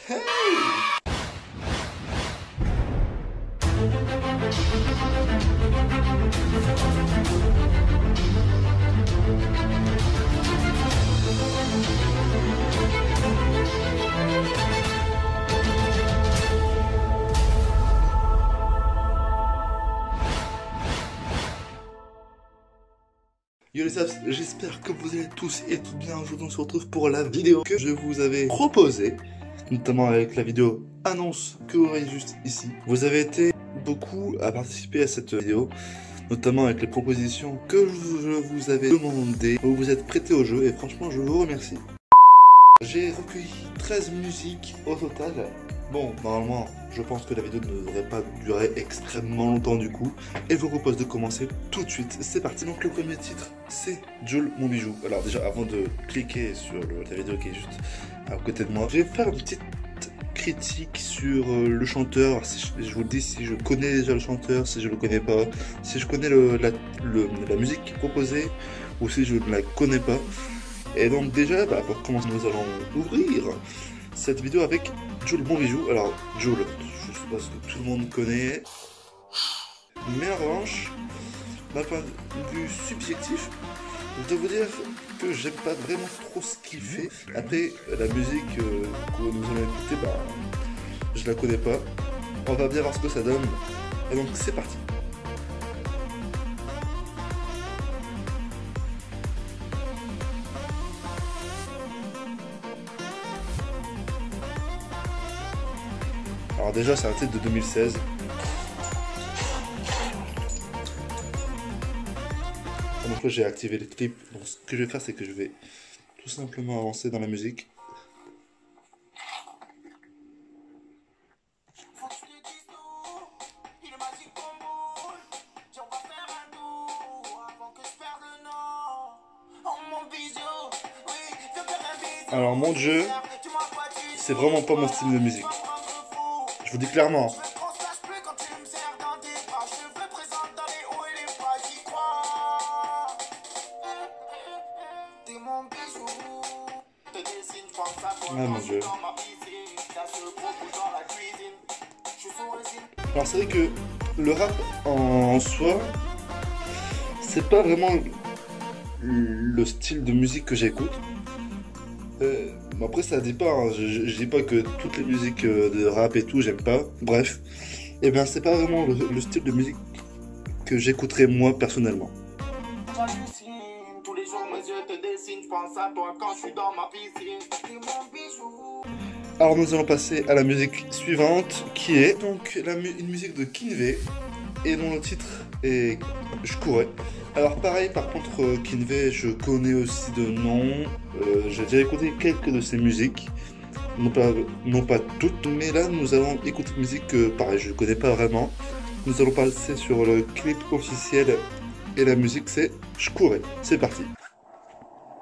Yo les saps, j'espère que vous allez tous et toutes bien. Aujourd'hui on se retrouve pour la vidéo que je vous avais proposée, notamment avec la vidéo annonce que vous voyez juste ici. Vous avez été beaucoup à participer à cette vidéo, notamment avec les propositions que je vous avais demandées. Vous vous êtes prêtés au jeu et franchement je vous remercie. J'ai recueilli 13 musiques au total. Bon, normalement, je pense que la vidéo ne devrait pas durer extrêmement longtemps du coup. Et je vous propose de commencer tout de suite. C'est parti. Donc le premier titre, c'est Jul, mon bijou. Alors déjà, avant de cliquer sur la vidéo qui est juste à côté de moi, je vais faire une petite critique sur le chanteur. Si je vous le dis, si je connais déjà le chanteur, si je le connais pas, si je connais la musique qui est proposée, ou si je ne la connais pas. Et donc déjà, pour commencer, nous allons ouvrir cette vidéo avec Jul, mon bijou. Alors Jul, je suppose que tout le monde connaît, mais en revanche, d'un point de vue subjectif, je dois vous dire que j'aime pas vraiment trop ce qu'il fait. Après, la musique que nous allons écouter, je la connais pas. On va bien voir ce que ça donne. Et donc c'est parti. Alors déjà c'est un titre de 2016. Donc là j'ai activé le clip. Donc ce que je vais faire c'est que je vais tout simplement avancer dans la musique. Alors mon Dieu, c'est vraiment pas mon style de musique. Je vous dis clairement. Ah mon Dieu. Alors c'est vrai que le rap en soi, c'est pas vraiment le style de musique que j'écoute. Après ça dépend, hein. Je dis pas que toutes les musiques de rap et tout j'aime pas, bref. Et bien c'est pas vraiment le style de musique que j'écouterais moi personnellement. Alors nous allons passer à la musique suivante qui est donc une musique de Kinvé et dont le titre est Je courais. Alors pareil, par contre Kinvé je connais aussi de nom, j'ai déjà écouté quelques de ses musiques, non pas toutes, mais là nous allons écouter une musique que pareil je ne connais pas vraiment. Nous allons passer sur le clip officiel et la musique c'est Je courais. C'est parti.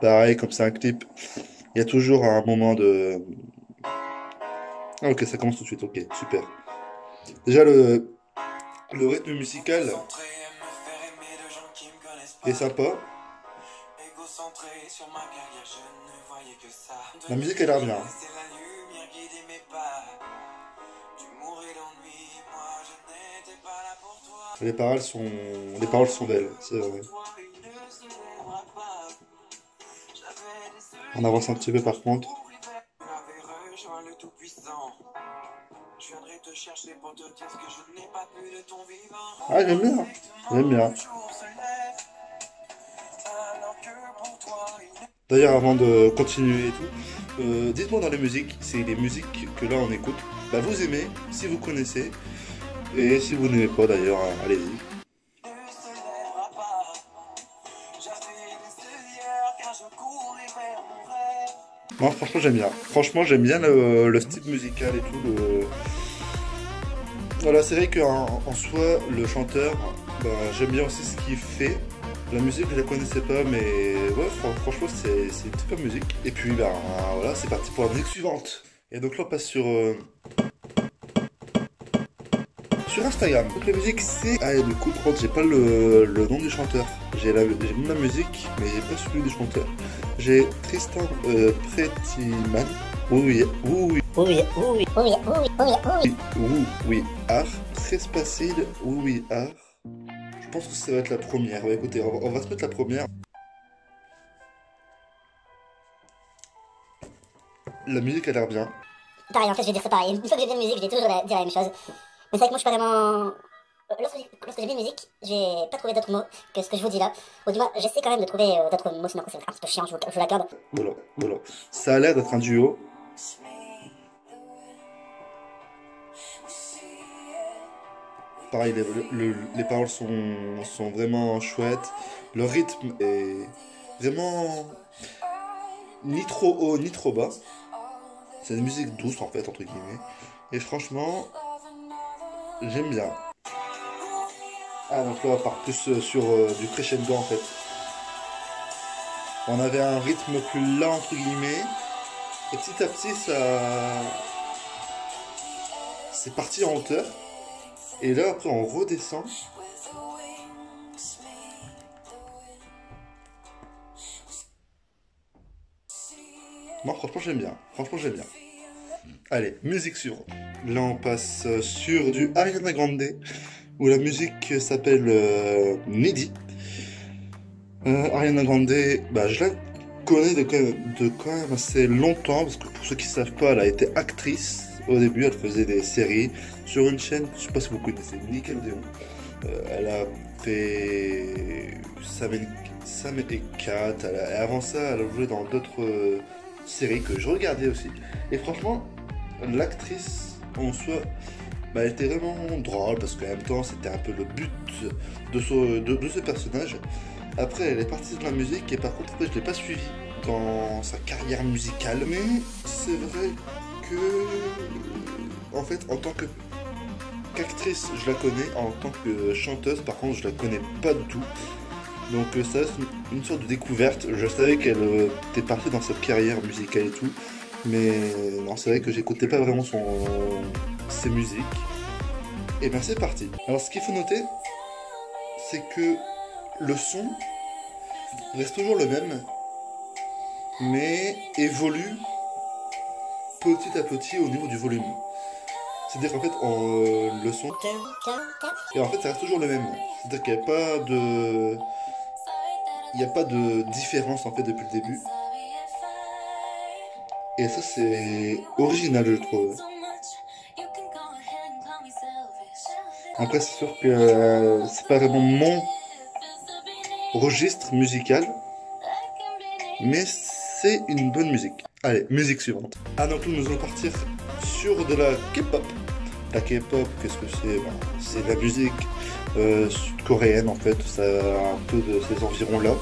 Pareil, comme c'est un clip, il y a toujours un moment de... Ah ok, ça commence tout de suite, ok, super. Déjà le rythme musical est sympa. La musique elle a l'air bien. Les paroles sont belles, c'est vrai. On avance un petit peu par contre. Ah j'aime bien, j'aime bien. D'ailleurs avant de continuer et tout, dites-moi dans les musiques, c'est les musiques que là on écoute, vous aimez, si vous connaissez, et si vous n'aimez pas d'ailleurs, allez-y. Non, franchement j'aime bien. Franchement j'aime bien le style musical et tout. Voilà, c'est vrai qu'en soi, le chanteur, j'aime bien aussi ce qu'il fait. La musique je la connaissais pas, mais ouais, franchement c'est une super musique. Et puis voilà, c'est parti pour la musique suivante. Et donc là on passe sur Instagram. Donc la musique c'est... Ah et du coup par contre j'ai pas le nom du chanteur. J'ai même la musique mais j'ai pas celui du chanteur. J'ai Tristan Prettyman. Oui, oui, Oui, oui, oui, oui, oui, oui. oui, art. Très facile, oui, art. Je pense que ça va être la première. Ouais, écoutez, on va se mettre la première. La musique a l'air bien. Pareil, en fait, je vais dire ça pareil. Une fois que j'ai vu une musique, je vais toujours dire la même chose. Mais c'est vrai que moi, je suis pas vraiment. Lorsque j'ai vu une musique, je vais pas trouver d'autres mots que ce que je vous dis là. Ou du moins, j'essaie quand même de trouver d'autres mots, sinon c'est un petit peu chiant, je vous l'accorde. Voilà, voilà. Ça a l'air d'être un duo. Pareil, les paroles sont vraiment chouettes. Le rythme est vraiment ni trop haut ni trop bas. C'est une musique douce en fait, entre guillemets. Et franchement, j'aime bien. Ah, donc là, on part plus sur du crescendo en fait. On avait un rythme plus lent, entre guillemets. Et petit à petit, c'est parti en hauteur. Et là, après, on redescend. Moi, franchement, j'aime bien. Franchement, j'aime bien. Allez, musique suivante. Là, on passe sur du Ariana Grande, où la musique s'appelle Needy. Ariana Grande, bah, je la connais de quand même assez longtemps, parce que pour ceux qui ne savent pas, elle a été actrice. Au début, elle faisait des séries sur une chaîne, je ne sais pas si vous connaissez, Nickelodeon. Elle a fait Sam et Cat. Et avant ça, elle a joué dans d'autres séries que je regardais aussi. Et franchement, l'actrice en soi, bah, elle était vraiment drôle parce qu'en même temps, c'était un peu le but de ce personnage. Après, elle est partie de la musique et par contre, après, je ne l'ai pas suivie dans sa carrière musicale. Mais c'est vrai que, en fait, en tant qu'actrice, je la connais. En tant que chanteuse, par contre, je la connais pas du tout. Donc ça reste une sorte de découverte. Je savais qu'elle était partie dans cette carrière musicale et tout. Mais non, c'est vrai que j'écoutais pas vraiment ses musiques. Et bien c'est parti. Alors ce qu'il faut noter, c'est que le son reste toujours le même, mais évolue petit à petit au niveau du volume. C'est-à-dire qu'en fait, le son... Et en fait, ça reste toujours le même. C'est-à-dire qu'il n'y a pas de... Il n'y a pas de différence en fait depuis le début. Et ça c'est original je trouve. Après c'est sûr que c'est pas vraiment mon registre musical. Mais c'est une bonne musique. Allez, musique suivante. Ah donc nous allons partir sur de la K-pop. La K-pop, qu'est-ce que c'est? Ben, c'est la musique sud-coréenne en fait. Ça a un peu de ces environs-là.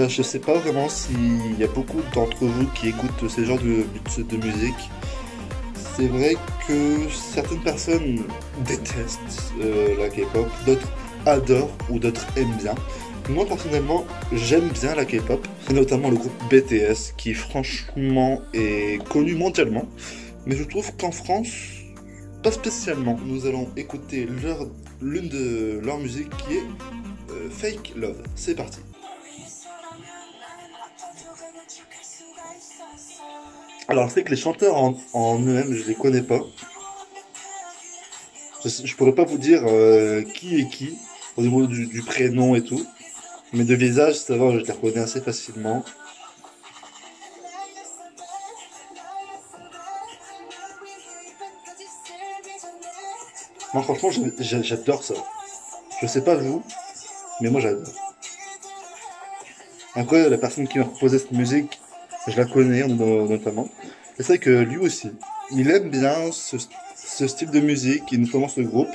Je sais pas vraiment s'il y a beaucoup d'entre vous qui écoutent ce genre de musique. C'est vrai que certaines personnes détestent la K-pop, d'autres adorent ou d'autres aiment bien. Moi personnellement, j'aime bien la K-pop, notamment le groupe BTS qui franchement est connu mondialement. Mais je trouve qu'en France, pas spécialement. Nous allons écouter l'une de leurs musiques qui est Fake Love. C'est parti. Alors, c'est que les chanteurs en eux-mêmes, je les connais pas. Je pourrais pas vous dire qui est qui, au niveau du prénom et tout. Mais de visage, ça va, je les reconnais assez facilement. Moi, franchement, j'adore ça. Je sais pas vous, mais moi j'adore. Après, la personne qui m'a proposé cette musique, je la connais notamment. Et c'est vrai que lui aussi, il aime bien ce style de musique, et notamment ce groupe.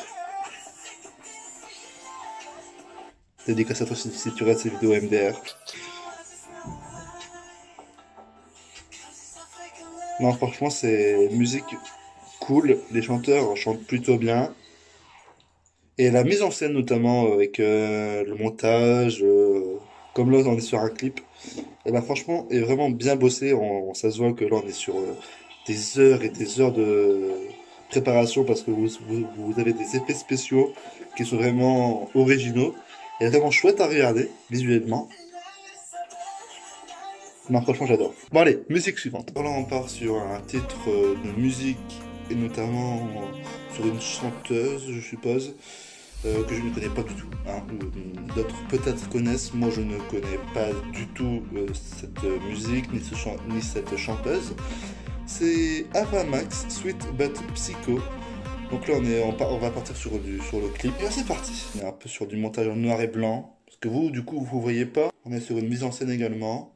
Dédicace à toi si tu regardes ces vidéos MDR. Non, franchement, c'est une musique cool. Les chanteurs chantent plutôt bien. Et la mise en scène, notamment, avec le montage, comme là, on est sur un clip, et ben, franchement, est vraiment bien bossé. Ça se voit que là, on est sur des heures et des heures de préparation parce que vous avez des effets spéciaux qui sont vraiment originaux et vraiment chouettes à regarder visuellement. Non, franchement, j'adore. Bon, allez, musique suivante. Alors là, on part sur un titre de musique, et notamment sur une chanteuse, je suppose, que je ne connais pas du tout. Hein. D'autres peut-être connaissent, moi je ne connais pas du tout cette musique, ni cette chanteuse. C'est Ava Max, Sweet But Psycho. Donc là, on va partir sur le clip. Et c'est parti. On est un peu sur du montage en noir et blanc. Parce que vous, du coup, vous voyez pas. On est sur une mise en scène également.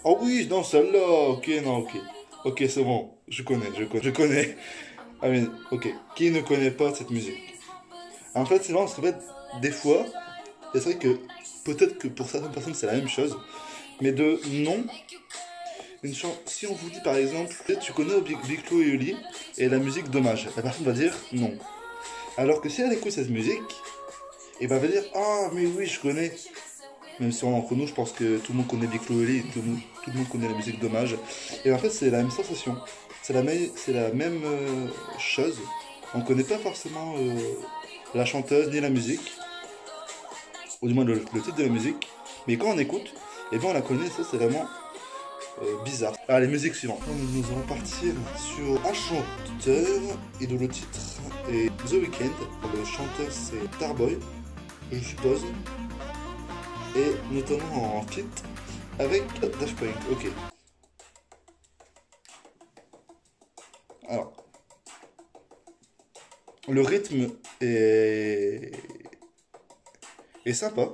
Oh oui, non, celle-là. Ok, non, ok. Ok, c'est bon. Je connais. Ah mais, ok. Qui ne connaît pas cette musique? En fait, c'est marrant parce qu'en fait, des fois, c'est vrai que peut-être que pour certaines personnes, c'est la même chose. Mais de non. Si on vous dit par exemple, tu connais Big Flo et Oli et la musique Dommage, la personne va dire non. Alors que si elle écoute cette musique, et ben elle va dire ah mais oui je connais. Même si entre nous je pense que tout le monde connaît Big Flo et Oli et tout le monde connaît la musique Dommage. Et en fait c'est la même sensation, c'est la même chose. On ne connaît pas forcément la chanteuse ni la musique, ou du moins le titre de la musique, mais quand on écoute, et ben on la connaît, ça c'est vraiment bizarre. Allez, musique suivante. Nous allons partir sur un chanteur et dont le titre est The Weeknd. Le chanteur c'est Starboy, je suppose. Et notamment en feat avec Daft Punk. Ok. Alors, le rythme est sympa.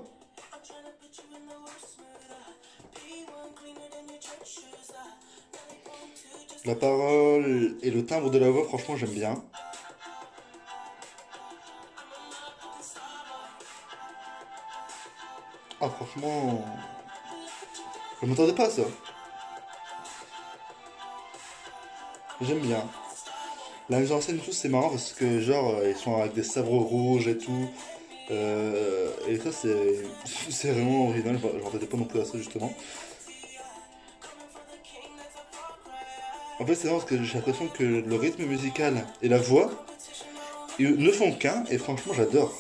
La parole et le timbre de la voix, franchement, j'aime bien. Ah, franchement, je m'attendais pas à ça. J'aime bien. La mise en scène et tout, c'est marrant parce que, genre, ils sont avec des sabres rouges et tout. Et ça, c'est vraiment original. Je m'attendais pas non plus à ça, justement. En fait, c'est marrant parce que j'ai l'impression que le rythme musical et la voix ils ne font qu'un, et franchement, j'adore.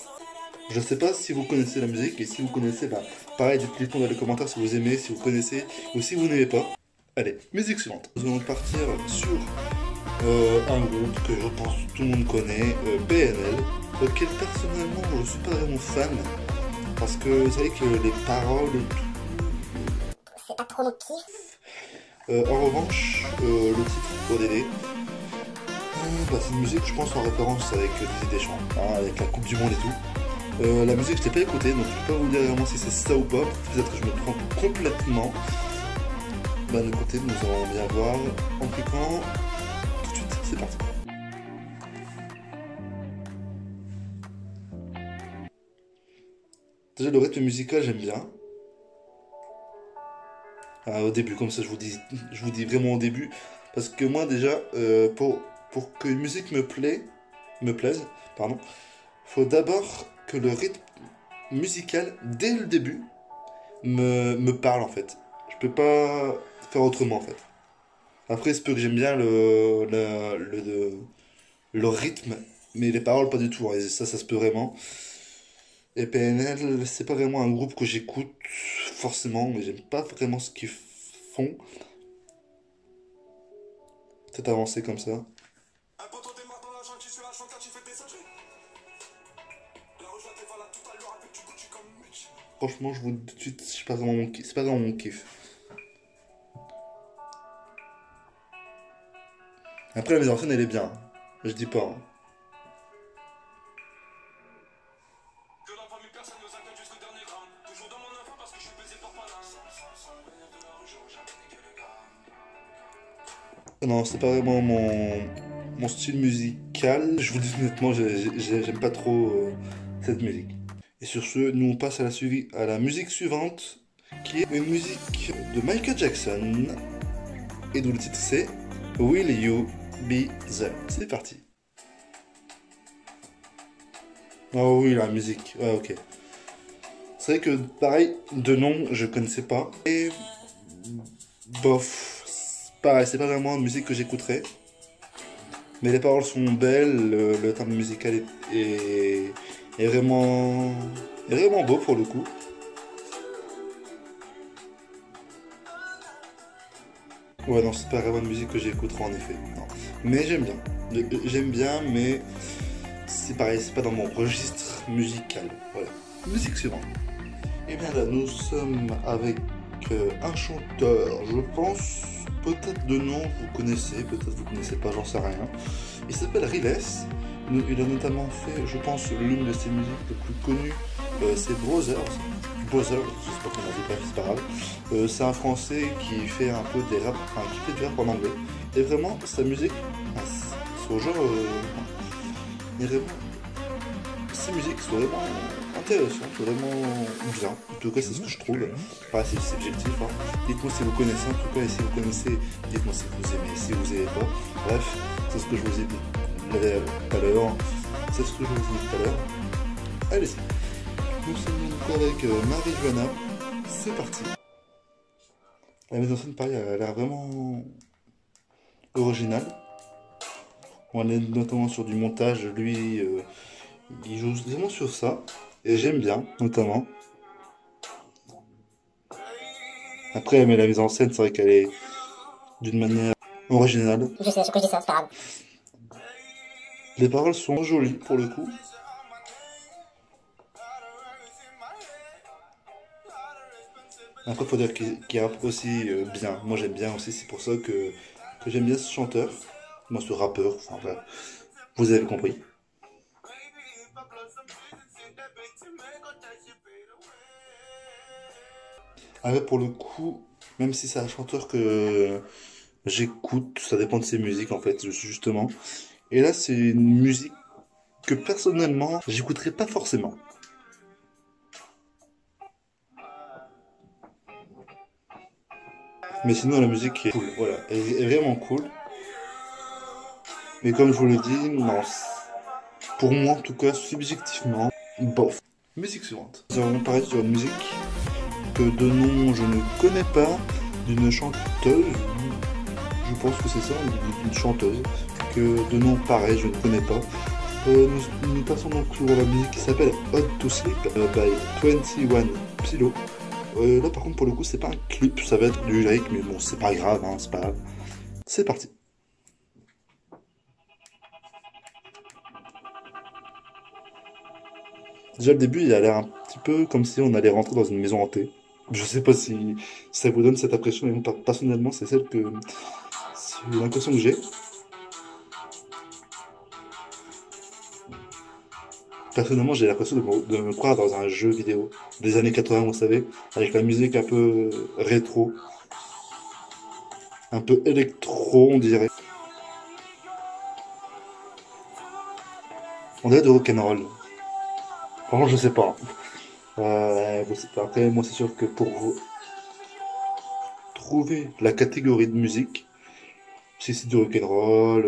Je sais pas si vous connaissez la musique, et si vous connaissez, bah, pareil, dites-le dans les commentaires si vous aimez, si vous connaissez, ou si vous n'aimez pas. Allez, musique suivante. Nous allons partir sur un groupe que je pense tout le monde connaît, PNL, auquel personnellement je ne suis pas vraiment fan, parce que vous savez que les paroles et tout... C'est pas trop mon kiff. En revanche, le titre ODD, bah, c'est une musique, je pense, en référence avec Didier Deschamps, hein, avec la Coupe du Monde et tout. La musique, je l'ai pas écoutée, donc je peux pas vous dire vraiment si c'est ça ou pas. Peut-être que je me trompe complètement. Bah, écoutez, nous allons bien voir en cliquant tout de suite. C'est parti. Déjà, le rythme musical, j'aime bien. Ah, au début, comme ça, je vous dis vraiment au début. Parce que moi, déjà, pour que une musique me plaise, pardon, faut d'abord que le rythme musical, dès le début, me parle en fait. Je peux pas faire autrement en fait. Après, c'est peut que j'aime bien le rythme, mais les paroles pas du tout. Hein. Et ça se peut vraiment. Et PNL, c'est pas vraiment un groupe que j'écoute forcément, mais j'aime pas vraiment ce qu'ils font. Peut-être avancer comme ça. Franchement, je vous dis tout de suite, c'est pas vraiment mon kiff. C'est pas vraiment mon kiff. Après, la mise en scène, elle est bien. Je dis pas. Hein. Non, c'est pas vraiment mon style musical. Je vous dis honnêtement, j'aime pas trop cette musique. Et sur ce, nous on passe à la musique suivante, qui est une musique de Michael Jackson, et dont le titre c'est Will You Be There. C'est parti. Oh oui, la musique, ouais, ok. C'est vrai que pareil, de nom, je connaissais pas. Et bof, pareil, c'est pas vraiment une musique que j'écouterais. Mais les paroles sont belles, le timbre musical est vraiment beau pour le coup. Ouais, non, c'est pas vraiment une musique que j'écouterai en effet. Non. Mais j'aime bien. J'aime bien, mais c'est pareil, c'est pas dans mon registre musical. Voilà. Musique suivante. Et bien là, nous sommes avec un chanteur, je pense, peut-être de nom vous connaissez, peut-être vous connaissez pas, j'en sais rien. Il s'appelle Riles. Il a notamment fait, je pense, l'une de ses musiques les plus connues, c'est Brothers. Brothers, je sais pas comment on dit, bref, c'est pas grave. C'est un français qui fait un peu des rap, enfin, qui fait du rap en anglais. Et vraiment, sa musique, son genre, est vraiment, ses musiques sont vraiment intéressantes, vraiment bien. En tout cas, c'est ce que je trouve. Enfin, c'est subjectif. Hein. Dites-moi si vous connaissez, en tout cas, et si vous connaissez, dites-moi si vous aimez, si vous aimez pas. Bref, c'est ce que je vous ai dit tout à l'heure. C'est ce que je vous ai dit tout à l'heure. Allez-y. Nous sommes donc avec Marie-Joanna. C'est parti. La mise en scène, pareil, elle a l'air vraiment originale. On est notamment sur du montage, lui, il joue vraiment sur ça. Et j'aime bien, notamment. Après, mais la mise en scène, c'est vrai qu'elle est d'une manière originale. Je sais, à chaque fois je dis ça, c'est pas grave. Les paroles sont jolies, pour le coup. Après, faut dire qu'il rappe aussi bien. Moi, j'aime bien aussi. C'est pour ça que j'aime bien ce chanteur. Moi, ce rappeur. Enfin, bref. Vous avez compris. Après, pour le coup, même si c'est un chanteur que j'écoute, ça dépend de ses musiques, en fait, justement. Et là, c'est une musique que, personnellement, j'écouterai pas forcément. Mais sinon, la musique est cool. Voilà. Elle est vraiment cool. Mais comme je vous l'ai dit, non. Pour moi, en tout cas, subjectivement, bof. Musique suivante. Nous allons parler sur une musique que de nom je ne connais pas, d'une chanteuse, je pense que c'est ça, d'une chanteuse, que de nom pareil, je ne connais pas. Nous passons donc sur la musique qui s'appelle Hot to Sleep by 21 Psylo. Là par contre pour le coup c'est pas un clip, ça va être du lyrique, mais bon c'est pas grave, hein, c'est pas grave. C'est parti. Déjà le début il a l'air un petit peu comme si on allait rentrer dans une maison hantée. Je sais pas si ça vous donne cette impression, mais moi, personnellement c'est l'impression que j'ai. Personnellement, j'ai l'impression de me croire dans un jeu vidéo des années 80, vous savez, avec la musique un peu rétro, un peu électro, on dirait. On dirait de rock'n'roll. Franchement, je sais pas. Je sais pas. Après, moi, c'est sûr que pour trouver la catégorie de musique, si c'est du rock'n'roll,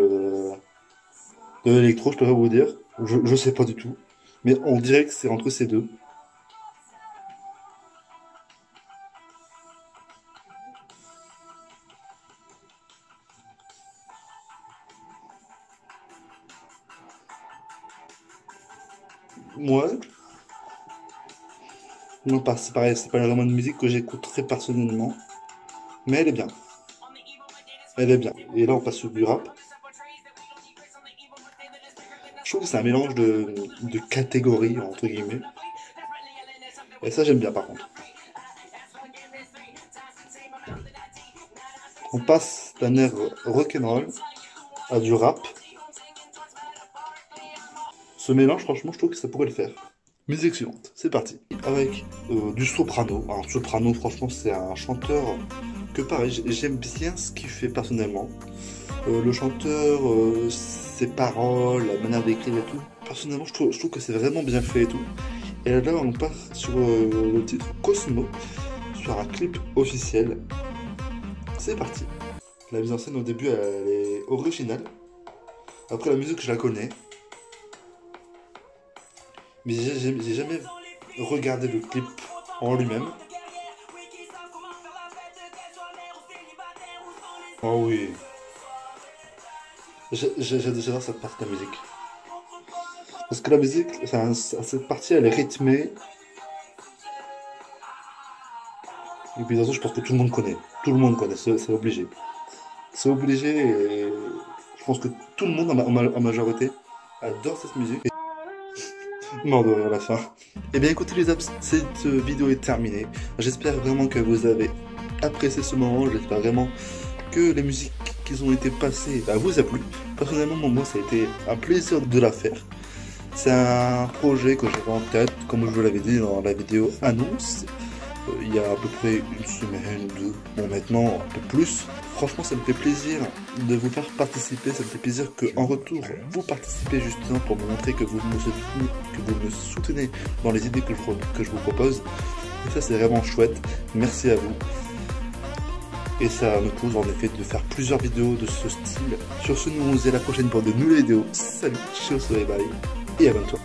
de l'électro, je peux pas vous dire. Je sais pas du tout. Mais on dirait que c'est entre ces deux. Moi, non, c'est pareil, c'est pas vraiment une musique que j'écoute très personnellement, mais elle est bien. Elle est bien. Et là, on passe sur du rap. Je trouve que c'est un mélange de catégories, entre guillemets. Et ça, j'aime bien, par contre. On passe d'un air rock'n'roll à du rap. Ce mélange, franchement, je trouve que ça pourrait le faire. Musique suivante, c'est parti. Avec du soprano. Alors, soprano, franchement, c'est un chanteur que, pareil, j'aime bien ce qu'il fait personnellement. Le chanteur, ses paroles, la manière d'écrire et tout. Personnellement, je trouve que c'est vraiment bien fait et tout. Et là, on passe sur le titre Cosmo, sur un clip officiel. C'est parti. La mise en scène au début, elle est originale. Après, la musique, je la connais. Mais j'ai jamais regardé le clip en lui-même. Oh oui. J'adore cette partie de la musique. Parce que la musique, enfin, cette partie, elle est rythmée. Et puis, de toute façon, je pense que tout le monde connaît. Tout le monde connaît, c'est obligé. C'est obligé et je pense que tout le monde en majorité adore cette musique. Mort de rire à la fin. Et bien écoutez les abs, cette vidéo est terminée. J'espère vraiment que vous avez apprécié ce moment. J'espère vraiment que les musiques qui ont été passées vous a plu. Personnellement, moi ça a été un plaisir de la faire. C'est un projet que j'avais en tête, comme je vous l'avais dit dans la vidéo annonce. Il y a à peu près une semaine, deux, bon maintenant un peu plus. Franchement ça me fait plaisir de vous faire participer, ça me fait plaisir qu'en retour vous participez justement pour me montrer que vous me soutenez dans les idées que je vous propose. Et ça c'est vraiment chouette, merci à vous. Et ça me pose en effet de faire plusieurs vidéos de ce style. Sur ce, nous on se dit à la prochaine pour de nouvelles vidéos. Salut, ciao, bye bye et à bientôt.